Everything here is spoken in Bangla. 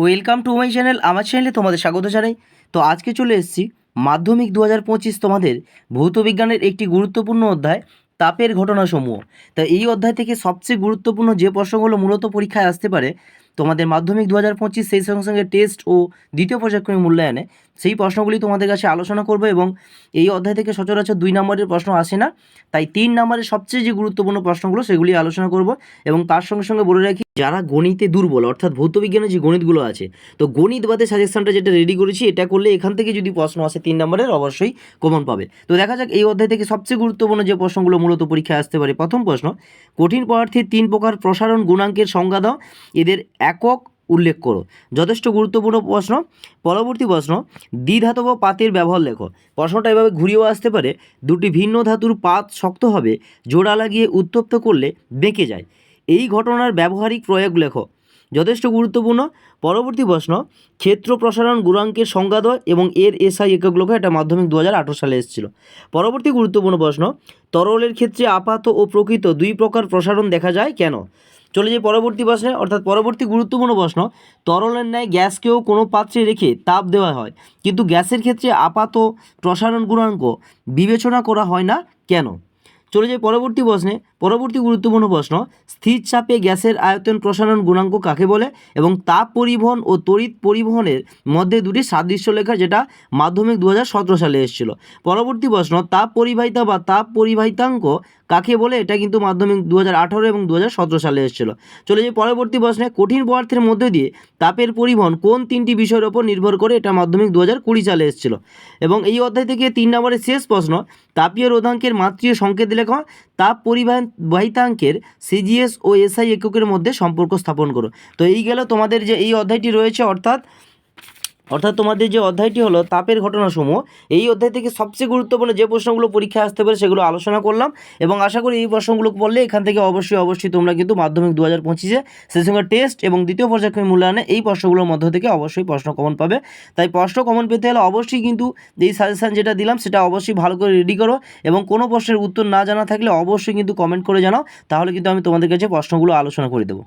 Welcome to my channel. আমার চ্যানেলে তোমাদের স্বাগত জানাই। তো আজকে চলে এসেছি মাধ্যমিক 2025 তোমাদের ভৌত বিজ্ঞানের একটি গুরুত্বপূর্ণ অধ্যায় তাপের ঘটনাসমূহ। তা এই অধ্যায় থেকে সবচেয়ে গুরুত্বপূর্ণ যে প্রশ্নগুলো মূলত পরীক্ষায় আসতে পারে তোমাদের মাধ্যমিক 2025, সেই সঙ্গে সঙ্গে টেস্ট ও দ্বিতীয় পর্যায়ক্রমিক মূল্যায়নে, সেই প্রশ্নগুলি তোমাদের কাছে আলোচনা করবো। এবং এই অধ্যায় থেকে সচরাচর 2 নম্বরের প্রশ্ন আসে না, তাই 3 নম্বরের সবচেয়ে যে গুরুত্বপূর্ণ প্রশ্নগুলো সেগুলি আলোচনা করব। এবং তার সঙ্গে সঙ্গে বলে রাখি, যারা গণিতে দুর্বল, অর্থাৎ ভৌতবিজ্ঞানের যে গণিতগুলো আছে, তো গণিত বাদে সাজেশনটা যেটা রেডি করেছি, এটা করলে এখান থেকে যদি প্রশ্ন আসে 3 নম্বরের, অবশ্যই কমন পাবে। তো দেখা যাক এই অধ্যায় থেকে সবচেয়ে গুরুত্বপূর্ণ যে প্রশ্নগুলো মূলত পরীক্ষায় আসতে পারে। প্রথম প্রশ্ন, কঠিন পদার্থের 3 প্রকার প্রসারণ গুণাঙ্কের সংজ্ঞা দাও, এদের একক উল্লেখ করো। যথেষ্ট গুরুত্বপূর্ণ প্রশ্ন। পরবর্তী প্রশ্ন, দ্বিধাতব পাতের ব্যবহার লেখো। প্রশ্নটা এভাবে ঘুরিয়েও আসতে পারে, দুটি ভিন্ন ধাতুর পাত শক্ত হবে, জোড়া লাগিয়ে উত্তপ্ত করলে বেঁকে যায়, এই ঘটনার ব্যবহারিক প্রয়োগ লেখো। যথেষ্ট গুরুত্বপূর্ণ। পরবর্তী প্রশ্ন, ক্ষেত্র প্রসারণ গুণাঙ্কের সংজ্ঞা দাও এবং এর এসআই একক লেখো। এটা মাধ্যমিক 2018 সালে এসেছিল। পরবর্তী গুরুত্বপূর্ণ প্রশ্ন, তরলের ক্ষেত্রে আপাত ও প্রকৃত 2 প্রকার প্রসারণ দেখা যায় কেন? চলে যাই পরবর্তী প্রশ্নে, অর্থাৎ পরবর্তী গুরুত্বপূর্ণ প্রশ্ন, তরলের ন্যায় গ্যাসকেও কোনো পাত্রে রেখে তাপ দেওয়া হয়, কিন্তু গ্যাসের ক্ষেত্রে আপাত প্রসারণ গুণাঙ্ক বিবেচনা করা হয় না কেন? চলে যাই পরবর্তী প্রশ্নে। পরবর্তী গুরুত্বপূর্ণ প্রশ্ন, স্থির চাপে গ্যাসের আয়তন প্রসারণ গুণাঙ্ক কাকে বলে এবং তাপ পরিবহন ও তড়িৎ পরিবহনের মধ্যে দুটি সাদৃশ্য লেখা, যেটা মাধ্যমিক 2017 সালে এসেছিল। পরবর্তী প্রশ্ন, তাপ পরিবাহিতা বা তাপ পরিবাহিতাঙ্ক কাকে বলে? এটা কিন্তু মাধ্যমিক 2018 এবং 2017 সালে এসেছিল। চলে যাই পরবর্তী প্রশ্নে, কঠিন পদার্থের মধ্যে দিয়ে তাপের পরিবহন কোন 3টি বিষয়ের ওপর নির্ভর করে? এটা মাধ্যমিক 2020 সালে এসেছিল। এবং এই অধ্যায় থেকে 3 নম্বরের শেষ প্রশ্ন, তাপীয় রোধাঙ্কের মাত্রীয় সংকেত লেখা, তাপ পরিবাহিতাঙ্কের সিজিএস ও এসআই এককের মধ্যে সম্পর্ক স্থাপন করো। তো এই গেল তোমাদের যে এই অধ্যায়টি রয়েছে, অর্থাৎ তোমাদের যে অধ্যায়টি হলো তাপের ঘটনাসমূহ। এই অধ্যায় থেকে সবচেয়ে গুরুত্বপূর্ণ যে প্রশ্নগুলো পরীক্ষায় আসতে পারে সেগুলো আলোচনা করলাম, এবং আশা করি এই প্রশ্নগুলো পড়লে এখান থেকে অবশ্যই তোমরা কিন্তু মাধ্যমিক 2025-এ সেই সঙ্গে টেস্ট এবং দ্বিতীয় পর্যায়ক্রমিক মূল্যায়নে এই প্রশ্নগুলোর মধ্য থেকে অবশ্যই প্রশ্ন কমন পাবে। তাই প্রশ্ন কমন পেতে হলে অবশ্যই কিন্তু এই সাজেশান যেটা দিলাম সেটা অবশ্যই ভালো করে রেডি করো, এবং কোনো প্রশ্নের উত্তর না জানা থাকলে অবশ্যই কিন্তু কমেন্ট করে জানাও, তাহলে কিন্তু আমি তোমাদের কাছে প্রশ্নগুলো আলোচনা করে দেবো।